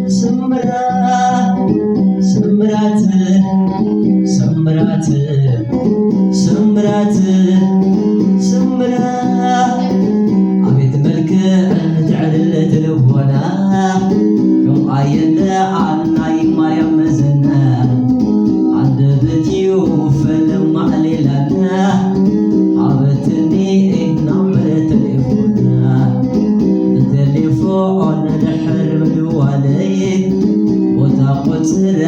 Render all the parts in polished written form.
سمرات سمرات سمرات سمرات سمرات عبيت ملك تعلل تلبونا كم عينا عنا مريم مزنا عند بتيو فلم عليلنا عبتني نمر تليفونا تليفون دحر مدوالي وتاقوتر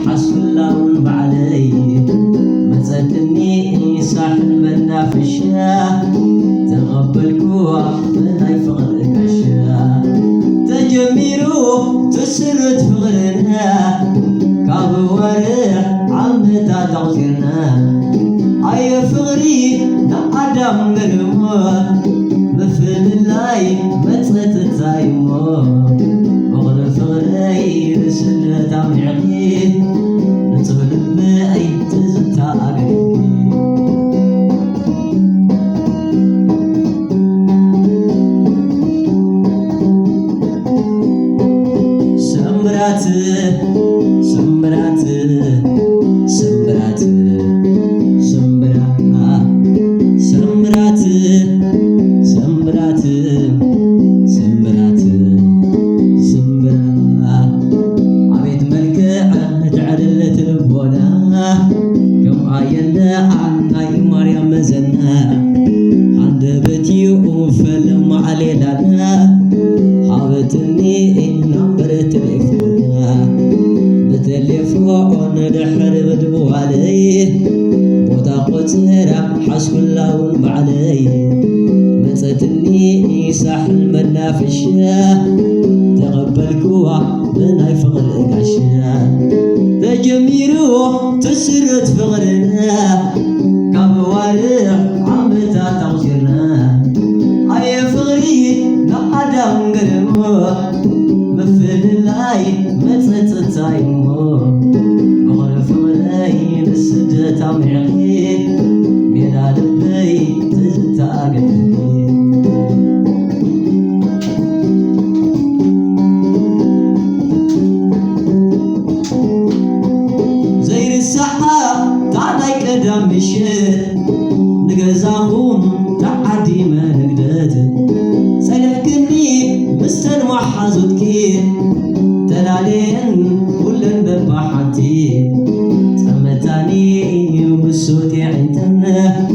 حسب الله بعلي مزدني ساحل منافشة تقبلكوا من اي فقر كشة تجميرو تسرت فغرنا كابوارح عمتا تغزرنا اي فغري نقدم قلمو مثل الله متت تايمو وغر فغري رسل تعمعي نتغلب اي تزتا اقري سمرات سمرات سمرات سمرات سمرات سمرات سمرات سمرات عبيد ملكة تعدل تلبونا كم عينا عنا مريم مزنا عند بتي وفلم علينا حابتني نمبر تليفونا بتليفون دحر بدوالي بوتا قترة حسب الله بعلي متتني ساحل منافشة تقبلكوا من اي فقر قاشة تجميرو تسرت فغرنا كابوارح عمتا تغزرنا اي فغري نقدم قلمو مثل الله متت تايمو غرف غلاي نسد تعمعي بلا لبي تزتا قلبي زير الساحة تعطيك قدام الشر نقزاهم تعدي ما نقدر سلحكني مستر محازوتكي تلالين كلن بباحتي سمتاني وبسوتي عندنا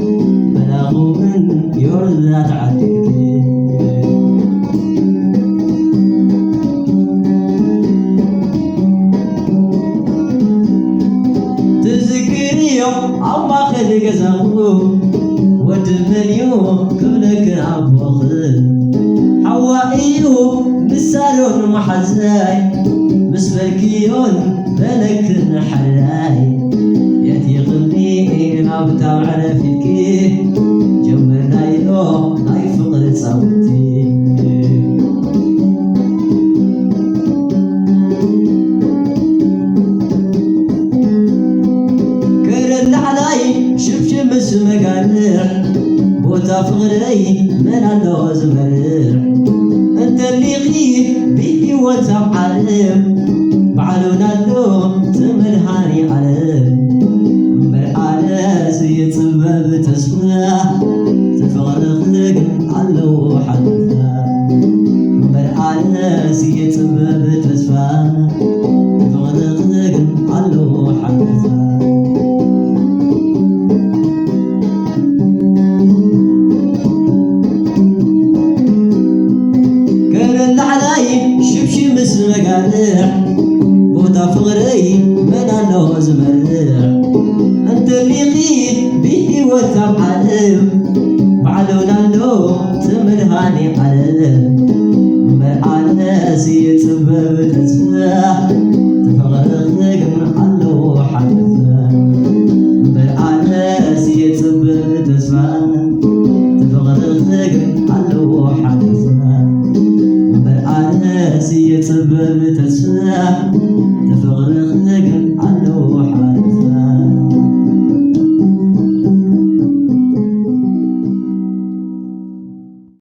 بلاغو من يرد تعديكي تذكري عما خلق زغو ود مليون كبلك عبوخل حوائيو مسالون محزاي مسبركيون بلك نحراي يتيقني نابتا عرفتكي جمرنا يلو ناي فقر صوتي كرن علي شبشب مقالح بوتا فغري من الله زمرح انت اللي غيب بيدي وتعلم بعلونا اللوم تمرهاني علم مرحالة زي طباب تسمع تفغرق لك علو حدثا مرحالة زي طباب تسمع تفغرق لك علو حدثا شبشي مسمقالح بوتا فغري من الله زمرح انت اللي غيب بيه وتعلم بعلونا اللوم تمرهاني علم مرحالة زي طباب تسمح تفغرق لك من علو حدثا مرحالة زي طباب تسمح تفغرق لك من علو حدثا سي يتسبب تسمع تفغرق لك